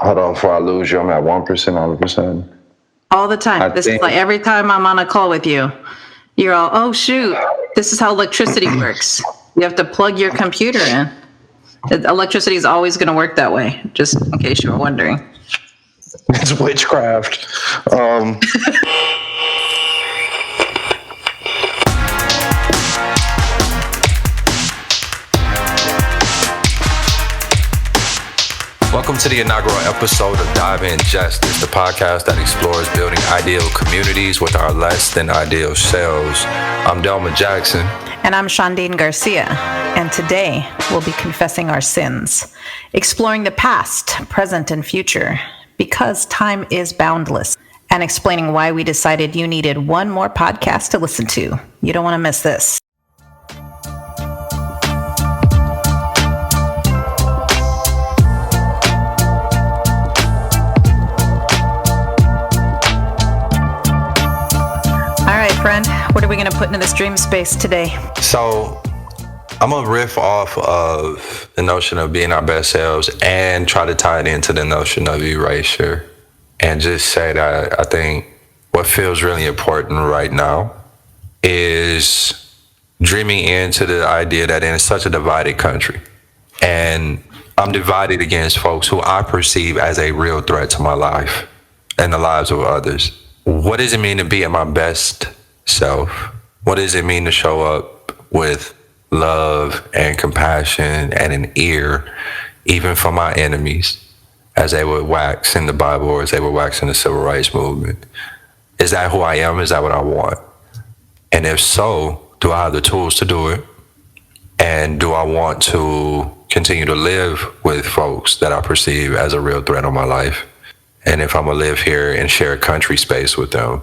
Hold on, before I lose you, I'm at 1% all of a sudden. All the time. This is like every time I'm on a call with you, you're all, oh, shoot, this is how electricity works. You have to plug your computer in. Electricity is always going to work that way, just in case you were wondering. It's witchcraft. Welcome to the inaugural episode of DIJ Justice, the podcast that explores building ideal communities with our less than ideal selves. I'm Delma Jackson. And I'm Shadiin Garcia. And today we'll be confessing our sins, exploring the past, present, and future, because time is boundless, and explaining why we decided you needed one more podcast to listen to. You don't want to miss this. Friend, what are we going to put into this dream space today? So I'm going to riff off of the notion of being our best selves and try to tie it into the notion of erasure, and just say that I think what feels really important right now is dreaming into the idea that in such a divided country, and I'm divided against folks who I perceive as a real threat to my life and the lives of others. What does it mean to be at my best self? What does it mean to show up with love and compassion and an ear, even for my enemies, as they would wax in the Bible or as they would wax in the civil rights movement? Is that who I am? Is that what I want? And if so, do I have the tools to do it? And do I want to continue to live with folks that I perceive as a real threat on my life? And if I'm gonna live here and share a country space with them,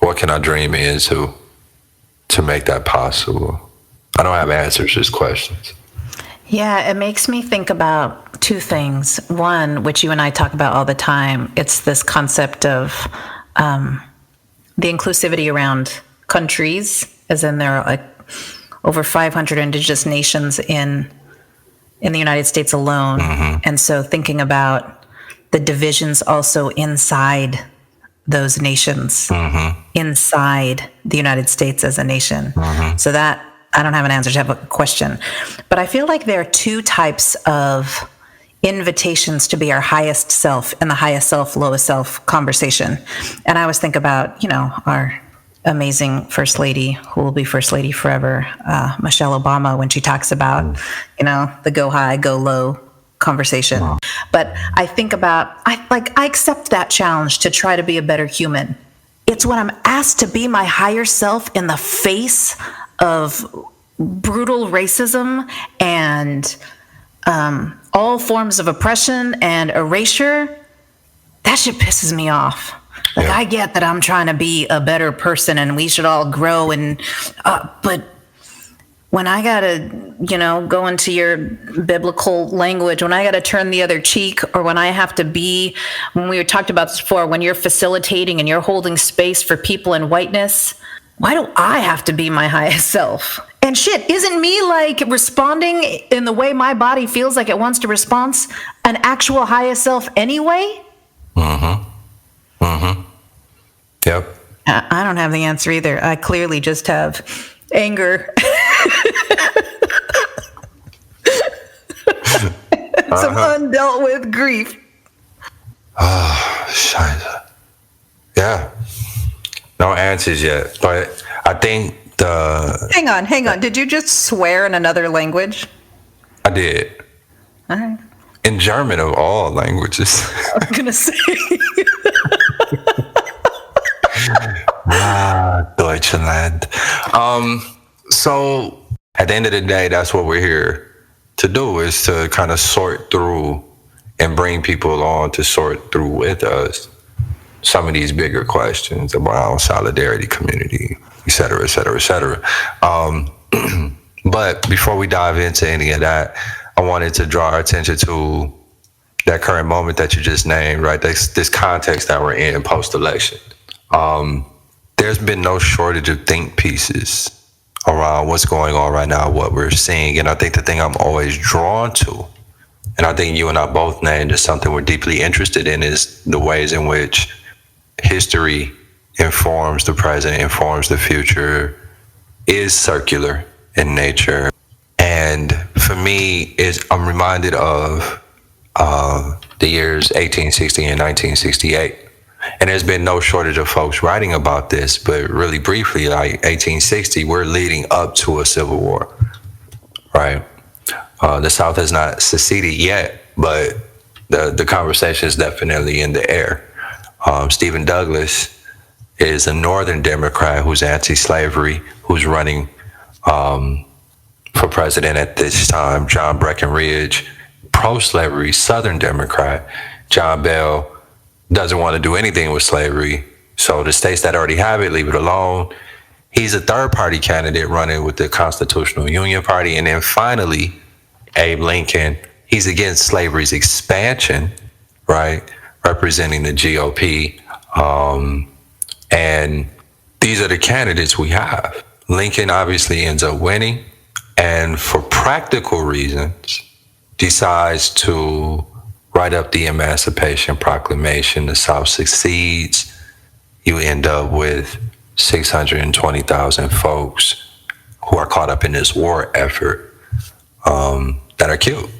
what can I dream into to make that possible? I don't have answers, just questions. Yeah, it makes me think about two things. One, which you and I talk about all the time, it's this concept of the inclusivity around countries, as in there are like over 500 indigenous nations in the United States alone. Mm-hmm. And so thinking about the divisions also inside those nations, mm-hmm. inside the United States as a nation. Mm-hmm. So that, I don't have an answer, I have a question. But I feel like there are two types of invitations to be our highest self and the highest self, lowest self conversation. And I always think about, our amazing First Lady, who will be First Lady forever, Michelle Obama, when she talks about, the go high, go low conversation. Wow. But I think about, I accept that challenge to try to be a better human. It's when I'm asked to be my higher self in the face of brutal racism and all forms of oppression and erasure, that shit pisses me off. Like, yeah. I get that I'm trying to be a better person and we should all grow, but when I gotta, go into your biblical language, when I gotta turn the other cheek, or when I have to be, when we talked about this before, when you're facilitating and you're holding space for people in whiteness, why do I have to be my highest self? And shit, isn't me responding in the way my body feels like it wants to respond an actual highest self anyway? Mm-hmm. Mm-hmm. Yep. I don't have the answer either. I clearly just have anger. Some undealt with grief. Oh, Shida. Yeah. No answers yet, but I think Hang on. Did you just swear in another language? I did. All right. In German, of all languages. I was going to say. Deutschland. So at the end of the day, that's what we're here to do, is to kind of sort through and bring people along to sort through with us some of these bigger questions around solidarity, community, et cetera, et cetera, et cetera. But before we dive into any of that, I wanted to draw our attention to that current moment that you just named, right? This context that we're in post-election. There's been no shortage of think pieces around what's going on right now, what we're seeing. And I think the thing I'm always drawn to and I think you and I both named is something we're deeply interested in, is the ways in which history informs the present, informs the future, is circular in nature. And for me, I'm reminded of the years 1860 and 1968. And there's been no shortage of folks writing about this, but really briefly, like 1860, we're leading up to a civil war, right? The South has not seceded yet, but the conversation is definitely in the air. Stephen Douglas is a Northern Democrat who's anti-slavery, who's running for president at this time. John Breckinridge, pro-slavery, Southern Democrat. John Bell doesn't want to do anything with slavery. So the states that already have it, leave it alone. He's a third-party candidate running with the Constitutional Union Party. And then finally, Abe Lincoln, he's against slavery's expansion, right? Representing the GOP. And these are the candidates we have. Lincoln obviously ends up winning, and for practical reasons, decides to write up the Emancipation Proclamation. The South succeeds. You end up with 620,000 folks who are caught up in this war effort that are killed.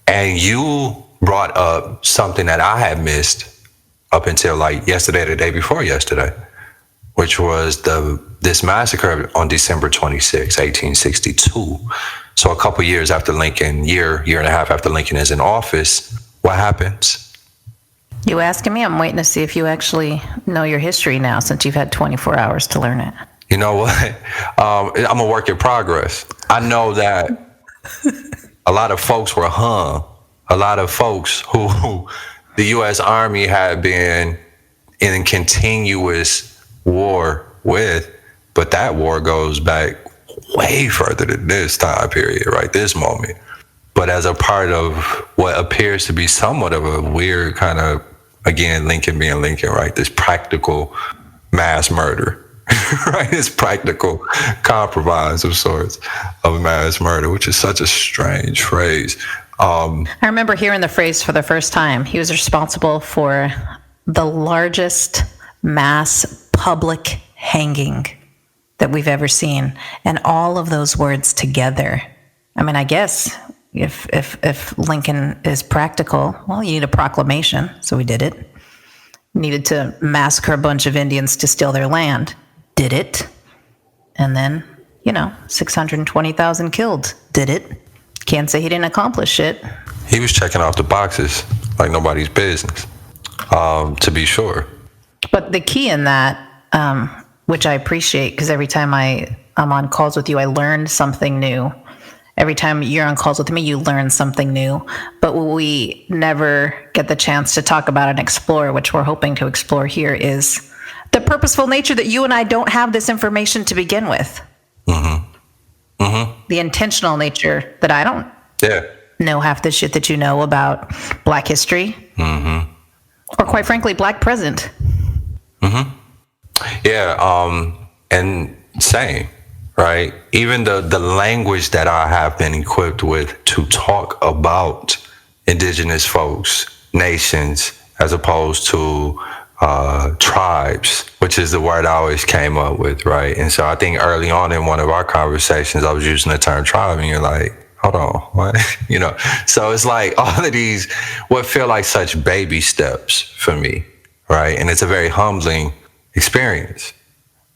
And you brought up something that I had missed up until like yesterday, the day before yesterday, which was this massacre on December 26, 1862. So a couple years after Lincoln, year and a half after Lincoln is in office, what happens? You asking me? I'm waiting to see if you actually know your history now, since you've had 24 hours to learn it. You know what? I'm a work in progress. I know that a lot of folks were hung. A lot of folks who the U.S. Army had been in continuous war with, but that war goes back way further than this time period, right? This moment. But as a part of what appears to be somewhat of a weird kind of, again, Lincoln being Lincoln, right? This practical mass murder, right? This practical compromise of sorts of mass murder, which is such a strange phrase. I remember hearing the phrase for the first time. He was responsible for the largest mass public hanging that we've ever seen. And all of those words together. I mean, I guess if Lincoln is practical, well, you need a proclamation. So we did it. Needed to massacre a bunch of Indians to steal their land. Did it. And then, 620,000 killed. Did it. Can't say he didn't accomplish it. He was checking off the boxes like nobody's business, to be sure. But the key in that, which I appreciate, because every time I'm on calls with you, I learned something new. Every time you're on calls with me, you learn something new. But what we never get the chance to talk about and explore, which we're hoping to explore here, is the purposeful nature that you and I don't have this information to begin with. Mm-hmm. Mm-hmm. The intentional nature that I don't know half the shit that you know about Black history. Mm-hmm. Or quite frankly, Black present. Mm-hmm. Yeah, and same, right? Even the language that I have been equipped with to talk about indigenous folks, nations, as opposed to tribes, which is the word I always came up with, right? And so I think early on in one of our conversations, I was using the term tribe, and you're like, hold on, what? So it's like all of these, what feel like such baby steps for me, right? And it's a very humbling experience,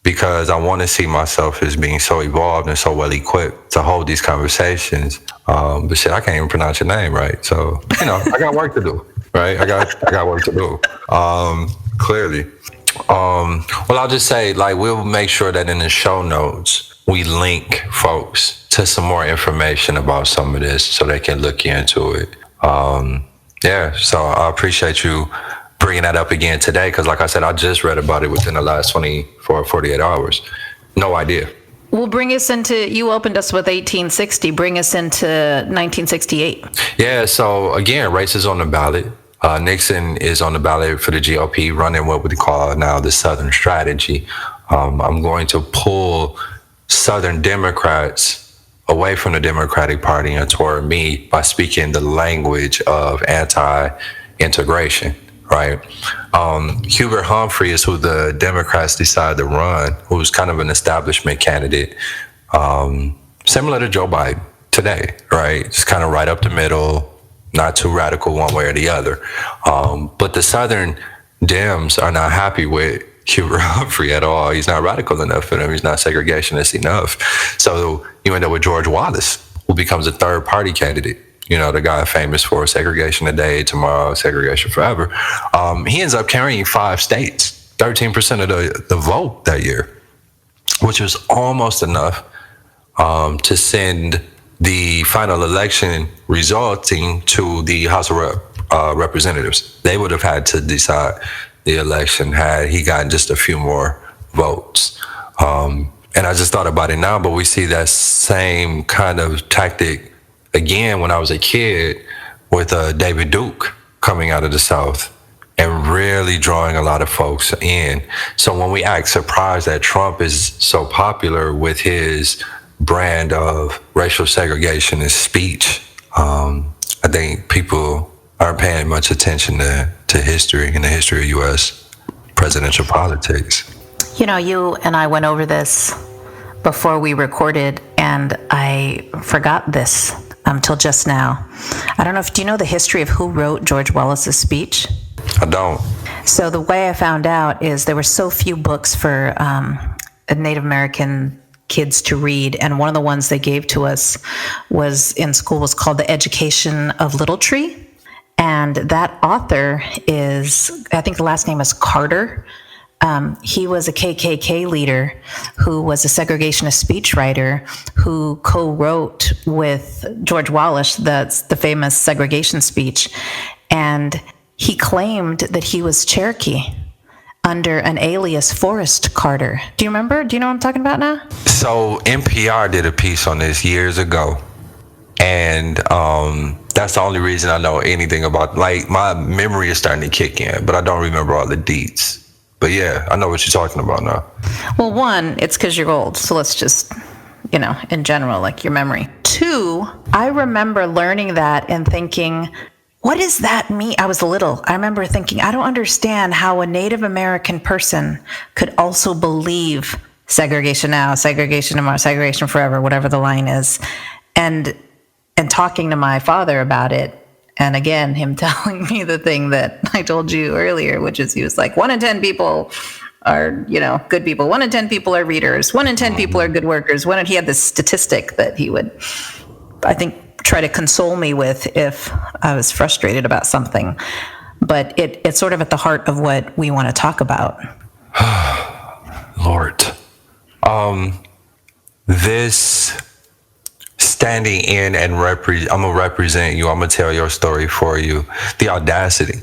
because I want to see myself as being so evolved and so well equipped to hold these conversations. But shit, I can't even pronounce your name right. So, I got work to do, right? I got work to do. Clearly. Well, I'll just say, we'll make sure that in the show notes, we link folks to some more information about some of this so they can look into it. So I appreciate you bringing that up again today, because like I said, I just read about it within the last 24 or 48 hours. No idea. Well, bring us into, you opened us with 1860, bring us into 1968. Yeah, so again, race is on the ballot. Nixon is on the ballot for the GOP, running what we call now the Southern strategy. I'm going to pull Southern Democrats away from the Democratic Party and toward me by speaking the language of anti-integration, right? Hubert Humphrey is who the Democrats decided to run, who's kind of an establishment candidate, similar to Joe Biden today, right? Just kind of right up the middle, not too radical one way or the other. But the Southern Dems are not happy with Hubert Humphrey at all. He's not radical enough for them. He's not segregationist enough. So you end up with George Wallace, who becomes a third party candidate. You know, the guy famous for segregation today, tomorrow, segregation forever. He ends up carrying 5 states, 13% of the vote that year, which was almost enough to send the final election resulting to the House of Representatives. They would have had to decide the election had he gotten just a few more votes. And I just thought about it now, but we see that same kind of tactic again when I was a kid with David Duke coming out of the South and really drawing a lot of folks in. So when we act surprised that Trump is so popular with his brand of racial segregation and speech, I think people aren't paying much attention to history and the history of U.S. presidential politics. You know, you and I went over this before we recorded, and I forgot this until just now. I don't know do you know the history of who wrote George Wallace's speech? I don't. So the way I found out is there were so few books for Native American kids to read, and one of the ones they gave to us was called The Education of Little Tree. And that author is, I think the last name is Carter. He was a KKK leader who was a segregationist speechwriter who co-wrote with George Wallace the famous segregation speech. And he claimed that he was Cherokee under an alias Forrest Carter. Do you remember? Do you know what I'm talking about now? So NPR did a piece on this years ago. And that's the only reason I know anything about, like, my memory is starting to kick in, but I don't remember all the deets. But yeah, I know what you're talking about now. Well, one, it's because you're old. So let's just, in general, like your memory. 2, I remember learning that and thinking, what does that mean? I was little. I remember thinking, I don't understand how a Native American person could also believe segregation now, segregation tomorrow, segregation forever, whatever the line is. And talking to my father about it, and again, him telling me the thing that I told you earlier, which is he was like, 1 in 10 people are, good people. 1 in 10 people are readers. 1 in 10 people are good workers. He had this statistic that he would, I think, try to console me with if I was frustrated about something. But it's sort of at the heart of what we want to talk about. Lord. This standing in and I'm gonna represent you. I'm gonna tell your story for you. The audacity,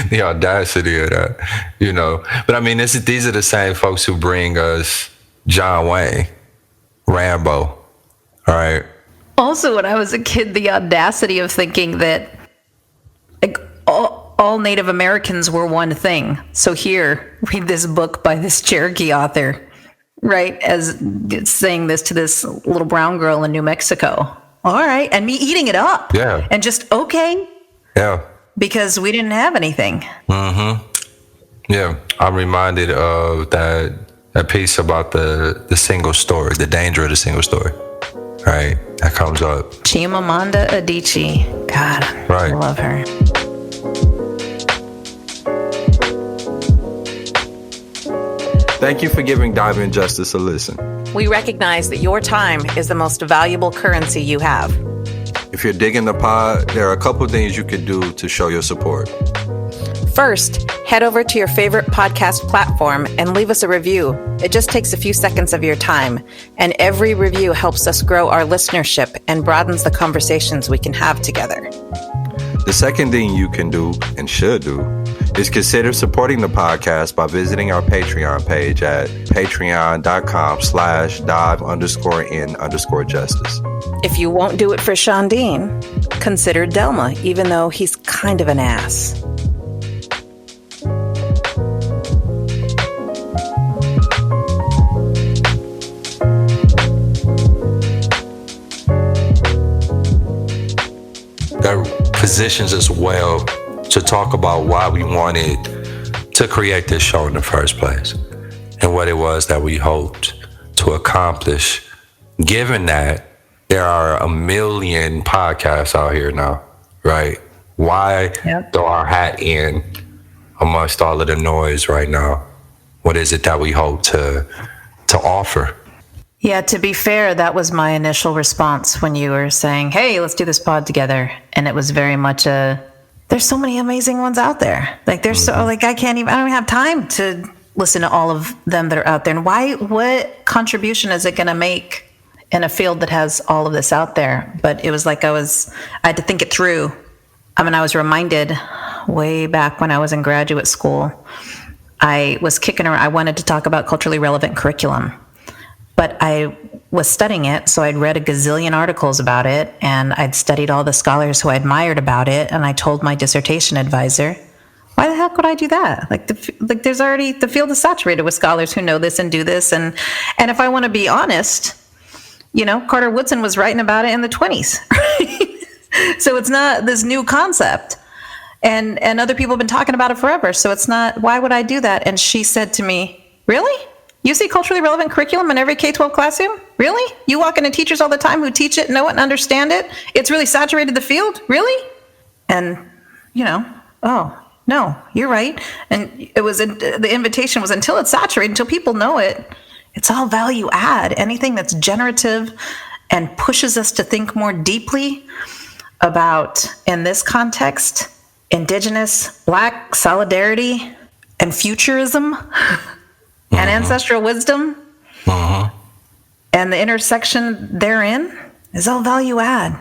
the audacity of that, But I mean, these are the same folks who bring us John Wayne, Rambo. All right. Also, when I was a kid, the audacity of thinking that like all Native Americans were one thing. So here, read this book by this Cherokee author. Right, as saying this to this little brown girl in New Mexico. All right, and me eating it up. Yeah. And just, okay. Yeah. Because we didn't have anything. Mm-hmm. Yeah, I'm reminded of that piece about the single story, the danger of the single story. Right, that comes up. Chimamanda Adichie. God, right. I love her. Thank you for giving Diamond Justice a listen. We recognize that your time is the most valuable currency you have. If you're digging the pod, there are a couple things you could do to show your support. First, head over to your favorite podcast platform and leave us a review. It just takes a few seconds of your time, and every review helps us grow our listenership and broadens the conversations we can have together. The second thing you can do and should do is consider supporting the podcast by visiting our Patreon page at patreon.com/dive_in_justice. If you won't do it for Shadiin, consider Delma, even though he's kind of an ass. positions us well to talk about why we wanted to create this show in the first place and what it was that we hoped to accomplish, given that there are a million podcasts out here now, right? Why throw our hat in amongst all of the noise right now? What is it that we hope to offer? Yeah, to be fair, that was my initial response when you were saying, hey, let's do this pod together. And it was very much there's so many amazing ones out there. Like there's so, like, I don't have time to listen to all of them that are out there. And what contribution is it going to make in a field that has all of this out there? But it was like I had to think it through. I mean, I was reminded way back when I was in graduate school, I was kicking around. I wanted to talk about culturally relevant curriculum, but I was studying it. So I'd read a gazillion articles about it, and I'd studied all the scholars who I admired about it. And I told my dissertation advisor, why the heck would I do that? Like there's already, the field is saturated with scholars who know this and do this. And if I want to be honest, Carter Woodson was writing about it in the 1920s. Right? So it's not this new concept. And other people have been talking about it forever. So it's not, why would I do that? And she said to me, really? You see culturally relevant curriculum in every K-12 classroom? Really? You walk into teachers all the time who teach it, know it, and understand it? It's really saturated the field? Really? And, oh, no, you're right. And the invitation was, until it's saturated, until people know it, it's all value add. Anything that's generative and pushes us to think more deeply about, in this context, Indigenous, Black solidarity and futurism and ancestral wisdom and the intersection therein is all value add.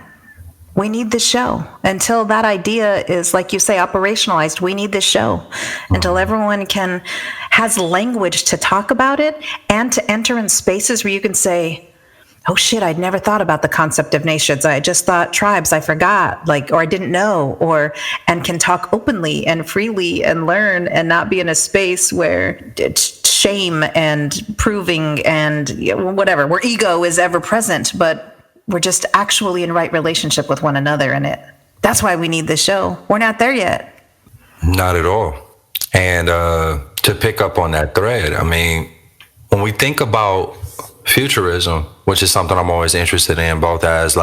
We need this show. Until that idea is, like you say, operationalized, we need this show. Until everyone has language to talk about it and to enter in spaces where you can say, oh shit, I'd never thought about the concept of nations. I just thought tribes, I forgot, or I didn't know, and can talk openly and freely and learn and not be in a space where it's shame and proving and whatever, where ego is ever present, but we're just actually in right relationship with one another in it. That's why we need this show. We're not there yet. Not at all. And to pick up on that thread, I mean, when we think about futurism, which is something I'm always interested in, both as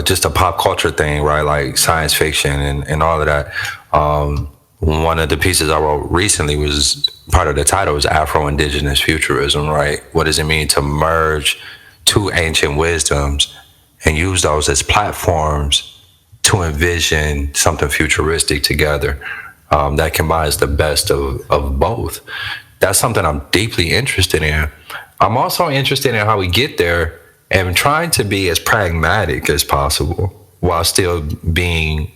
just a pop culture thing, right? Like science fiction and all of that. One of the pieces I wrote recently was, part of the title is Afro-Indigenous Futurism, right? What does it mean to merge two ancient wisdoms and use those as platforms to envision something futuristic together that combines the best of both? That's something I'm deeply interested in. I'm also interested in how we get there and trying to be as pragmatic as possible while still being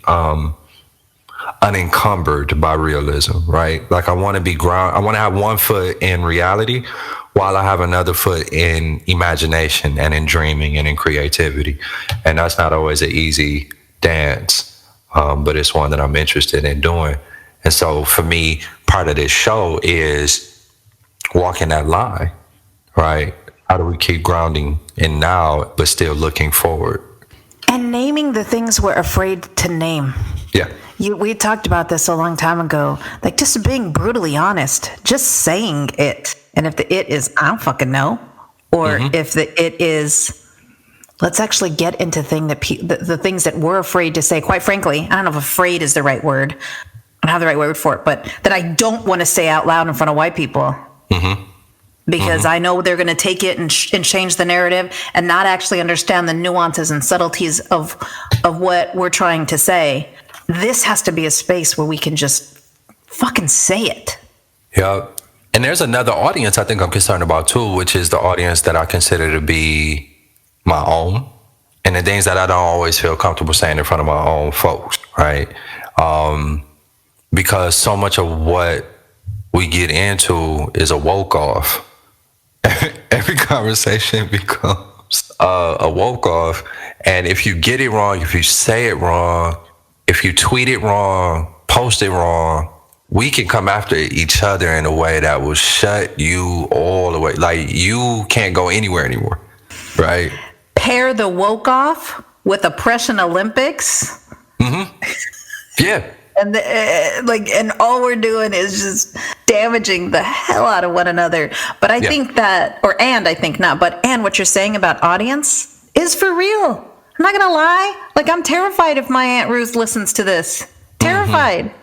unencumbered by realism, right? Like I want to be I want to have one foot in reality while I have another foot in imagination and in dreaming and in creativity. And that's not always an easy dance, but it's one that I'm interested in doing. And so for me, part of this show is walking that line. Right? How do we keep grounding in now, but still looking forward? And naming the things we're afraid to name. Yeah. We talked about this a long time ago. Like just being brutally honest, just saying it. And if the it is, I don't fucking know. Or if the it is, let's actually get into the things that we're afraid to say. Quite frankly, I don't know if afraid is the right word. I don't have the right word for it, but that I don't want to say out loud in front of white people. Because I know they're going to take it and change the narrative and not actually understand the nuances and subtleties of what we're trying to say. This has to be a space where we can just fucking say it. Yeah. And there's another audience I think I'm concerned about too, which is the audience that I consider to be my own and the things that I don't always feel comfortable saying in front of my own folks, right? Because so much of what we get into is a woke off. Every conversation becomes a woke off. And if you get it wrong, if you say it wrong, if you tweet it wrong, post it wrong, we can come after each other in a way that will shut you all the way. Like you can't go anywhere anymore, right? Pair the woke off with Oppression Olympics. Yeah. And and all we're doing is just damaging the hell out of one another. But I think that, I think not, but what you're saying about audience is for real. I'm not gonna lie. Like, I'm terrified if my Aunt Ruth listens to this. Terrified.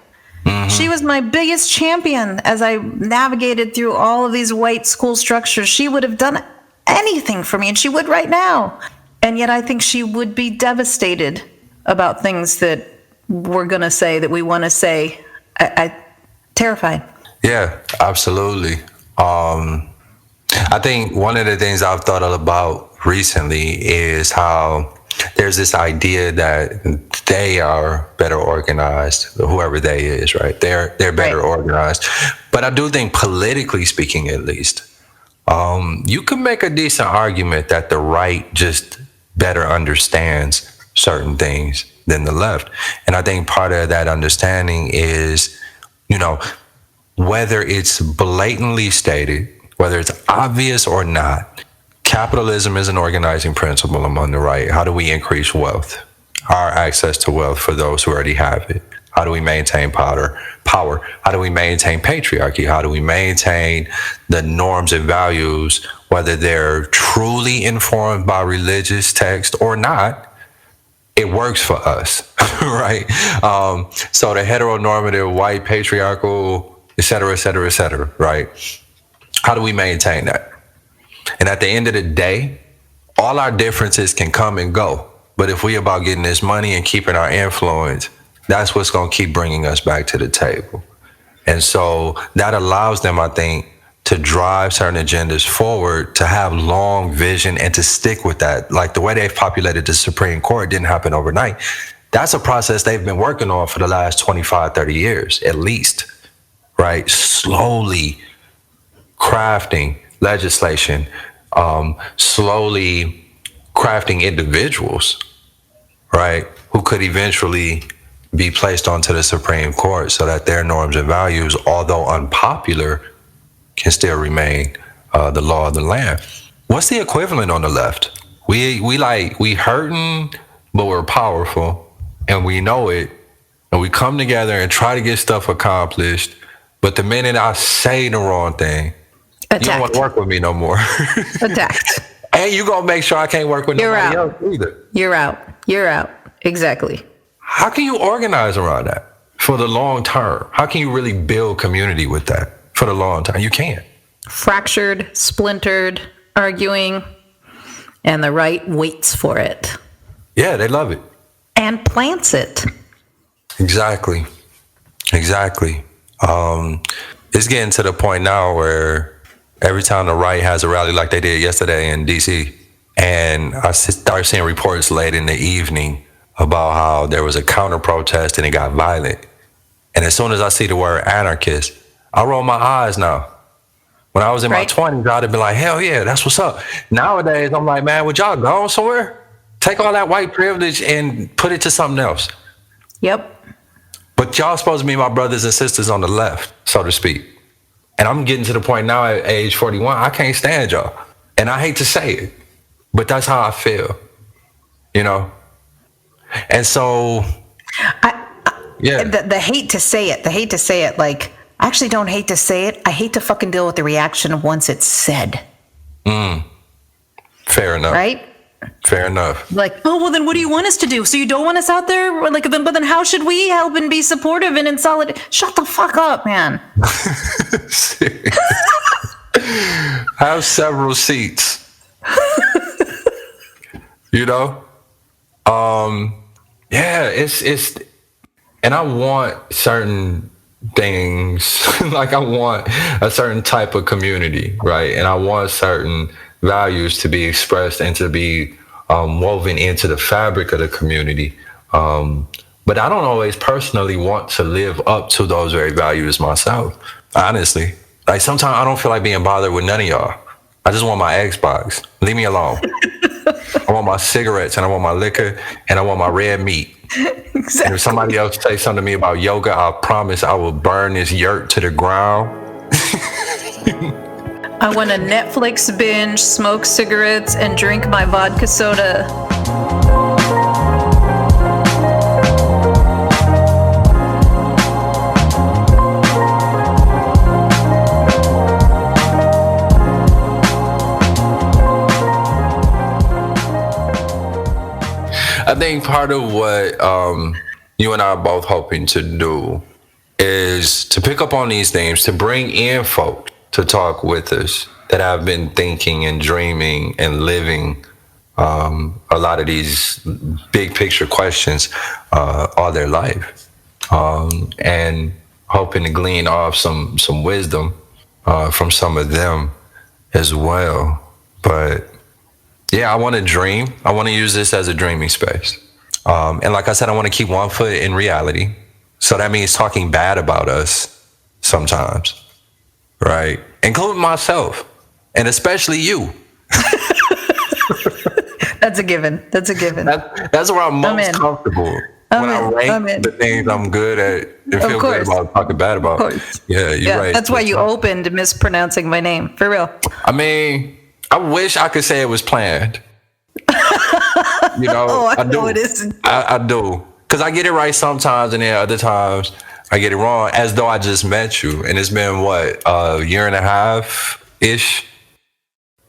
She was my biggest champion as I navigated through all of these white school structures. She would have done anything for me, and she would right now. And yet I think she would be devastated about things that we're going to say, that we want to say. I terrified. Yeah, absolutely. I think one of the things I've thought about recently is how there's this idea that they are better organized, whoever they is, right? They're better organized. But I do think, politically speaking, at least, you can make a decent argument that the right just better understands certain things than the left. And I think part of that understanding is, whether it's blatantly stated, whether it's obvious or not, capitalism is an organizing principle among the right. How do we increase wealth, our access to wealth for those who already have it? How do we maintain power? How do we maintain patriarchy? How do we maintain the norms and values, whether they're truly informed by religious text or not? It works for us, right? So the heteronormative, white, patriarchal, et cetera, right? How do we maintain that? And at the end of the day, all our differences can come and go. But if we about getting this money and keeping our influence, that's what's going to keep bringing us back to the table. And so that allows them, I think, to drive certain agendas forward, to have long vision and to stick with that. Like the way they've populated the Supreme Court didn't happen overnight. That's a process they've been working on for the last 25, 30 years, at least, right? Slowly crafting legislation, slowly crafting individuals, right, who could eventually be placed onto the Supreme Court so that their norms and values, although unpopular, can still remain the law of the land. What's the equivalent on the left? We hurting, but we're powerful, and we know it, and we come together and try to get stuff accomplished. But the minute I say the wrong thing, Attacked. you don't want to work with me no more. Attacked. And you gonna make sure I can't work with nobody else either. You're out. Exactly. How can you organize around that for the long term? How can you really build community with that for the long term? You can't. Fractured, splintered, arguing, and the right waits for it. Yeah, they love it. And plants it. Exactly. It's getting to the point now where every time the right has a rally like they did yesterday in DC, and I start seeing reports late in the evening about how there was a counter protest and it got violent. And as soon as I see the word anarchist, I roll my eyes now. When I was in my 20s, I'd have been like, hell yeah, that's what's up. Nowadays, I'm like, man, would y'all go somewhere? Take all that white privilege and put it to something else. Yep. But y'all supposed to be my brothers and sisters on the left, so to speak. And I'm getting to the point now at age 41, I can't stand y'all. And I hate to say it, but that's how I feel, And so, the hate to say it, like, I actually don't hate to say it. I hate to fucking deal with the reaction once it's said. Fair enough. Right? Fair enough. Like, oh, well, then what do you want us to do? So you don't want us out there? Like, but then how should we help and be supportive and in solid? Shut the fuck up, man. Have several seats. Yeah, it's, and I want certain things, like I want a certain type of community, right? And I want certain values to be expressed and to be woven into the fabric of the community. But I don't always personally want to live up to those very values myself, honestly. Like sometimes I don't feel like being bothered with none of y'all. I just want my Xbox. Leave me alone. I want my cigarettes and I want my liquor and I want my red meat. Exactly. And if somebody else say something to me about yoga, I promise I will burn this yurt to the ground. I want to Netflix binge, smoke cigarettes, and drink my vodka soda. I think part of what you and I are both hoping to do is to pick up on these things, to bring in folk to talk with us that have been thinking and dreaming and living a lot of these big picture questions all their life, and hoping to glean off some wisdom from some of them as well. But yeah, I want to dream. I want to use this as a dreaming space. And like I said, I want to keep one foot in reality. So that means talking bad about us sometimes, right? Including myself, and especially you. That's a given. That's a given. That's where I'm most comfortable. When I rank the things I'm good at and feel good about talking bad about. Yeah, you're right. That's why you opened mispronouncing my name, for real. I mean, I wish I could say it was planned. You know, I know it isn't. I do. Because I get it right sometimes, and then other times I get it wrong, as though I just met you. And it's been, what, a year and a half-ish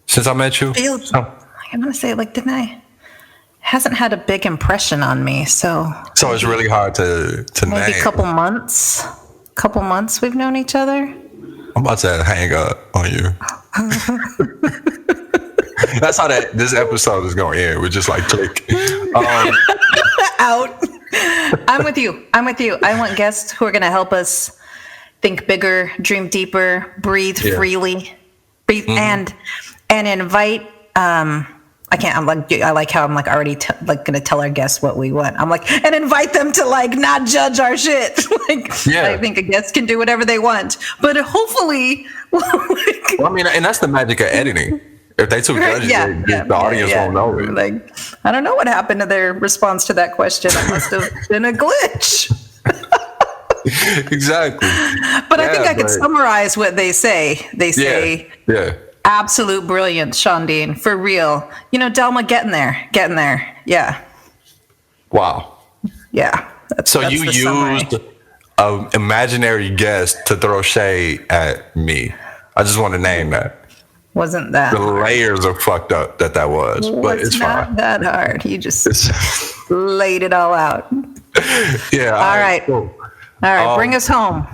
since I met you? I'm going to say, like, didn't I? Hasn't had a big impression on me, so it's really hard to maybe name. a couple months we've known each other. I'm about to hang up on you. That's how this episode is going to end. We're just like click. Out. I'm with you. I want guests who are going to help us think bigger, dream deeper, breathe freely, and invite. I like how I'm like already going to tell our guests what we want. I'm like, and invite them to like not judge our shit. I think a guest can do whatever they want, but hopefully. Well, I mean, and that's the magic of editing. If they too judgy, the audience won't know it. Like, I don't know what happened to their response to that question. It must have been a glitch. Exactly. But I think I could summarize what they say. They say, absolute brilliance, Shadiin, for real. You know, Delma, getting there. Yeah. Wow. Yeah. So you used an imaginary guest to throw shade at me. I just want to name that. Wasn't that the layers are fucked up that was, but it's not fine. That hard. You just laid it all out. Yeah. All right. Cool. All right. Bring us home.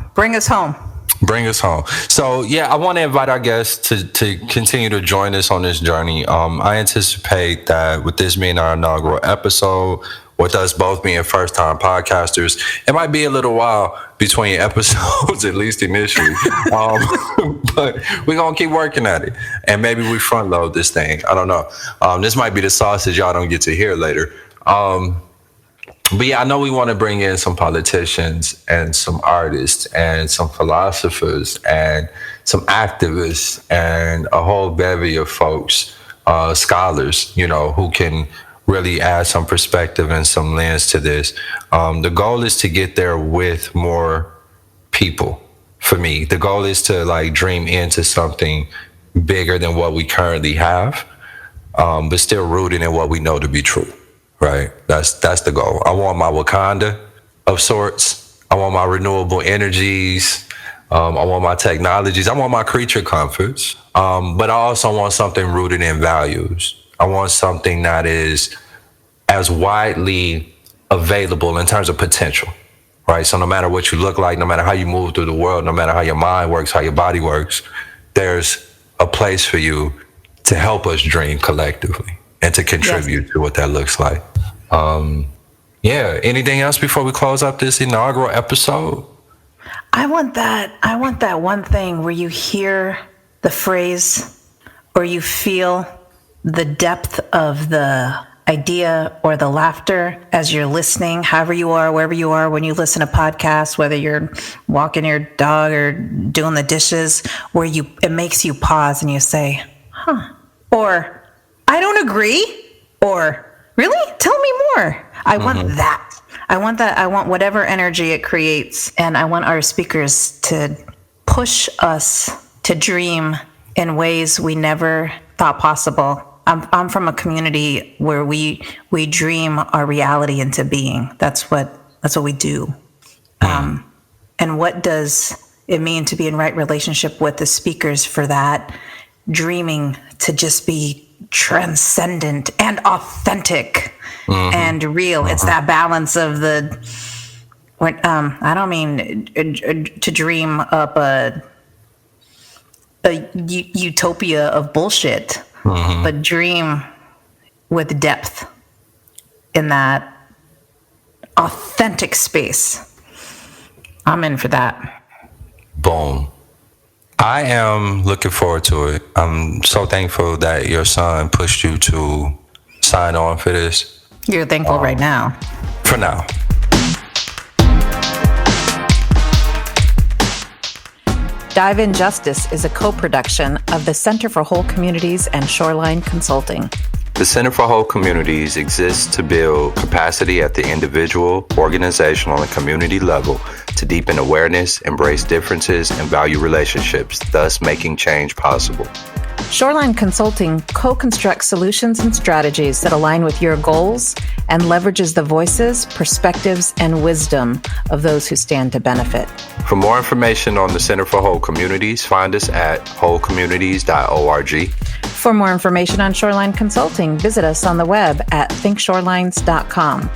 So yeah, I want to invite our guests to continue to join us on this journey. I anticipate that with this being our inaugural episode, with us both being first-time podcasters, it might be a little while between episodes, at least initially. But we're going to keep working at it. And maybe we front-load this thing. I don't know. This might be the sausage y'all don't get to hear later. But yeah, I know we want to bring in some politicians and some artists and some philosophers and some activists and a whole bevy of folks, scholars, you know, who can really add some perspective and some lens to this. The goal is to get there with more people. For me, the goal is to like dream into something bigger than what we currently have, but still rooted in what we know to be true. Right. That's the goal. I want my Wakanda of sorts. I want my renewable energies. I want my technologies. I want my creature comforts. But I also want something rooted in values. I want something that is as widely available in terms of potential. Right. So no matter what you look like, no matter how you move through the world, no matter how your mind works, how your body works, there's a place for you to help us dream collectively and to contribute to what that looks like. Anything else before we close up this inaugural episode? I want that one thing where you hear the phrase or you feel the depth of the idea or the laughter as you're listening, however you are, wherever you are, when you listen to podcasts, whether you're walking your dog or doing the dishes, where it makes you pause and you say, huh, or I don't agree, or really? Tell me more. I want that. I want whatever energy it creates. And I want our speakers to push us to dream in ways we never thought possible. I'm from a community where we dream our reality into being. That's what we do. And what does it mean to be in right relationship with the speakers for that dreaming to just be transcendent and authentic and real. It's that balance of I don't mean to dream up a utopia of bullshit, but dream with depth in that authentic space. I'm in for that. Boom. I am looking forward to it. I'm so thankful that your son pushed you to sign on for this. You're thankful right now. For now. Dive in Justice is a co-production of the Center for Whole Communities and Shoreline Consulting. The Center for Whole Communities exists to build capacity at the individual, organizational, and community level to deepen awareness, embrace differences, and value relationships, thus making change possible. Shoreline Consulting co-constructs solutions and strategies that align with your goals and leverages the voices, perspectives, and wisdom of those who stand to benefit. For more information on the Center for Whole Communities, find us at wholecommunities.org. For more information on Shoreline Consulting, visit us on the web at thinkshorelines.com.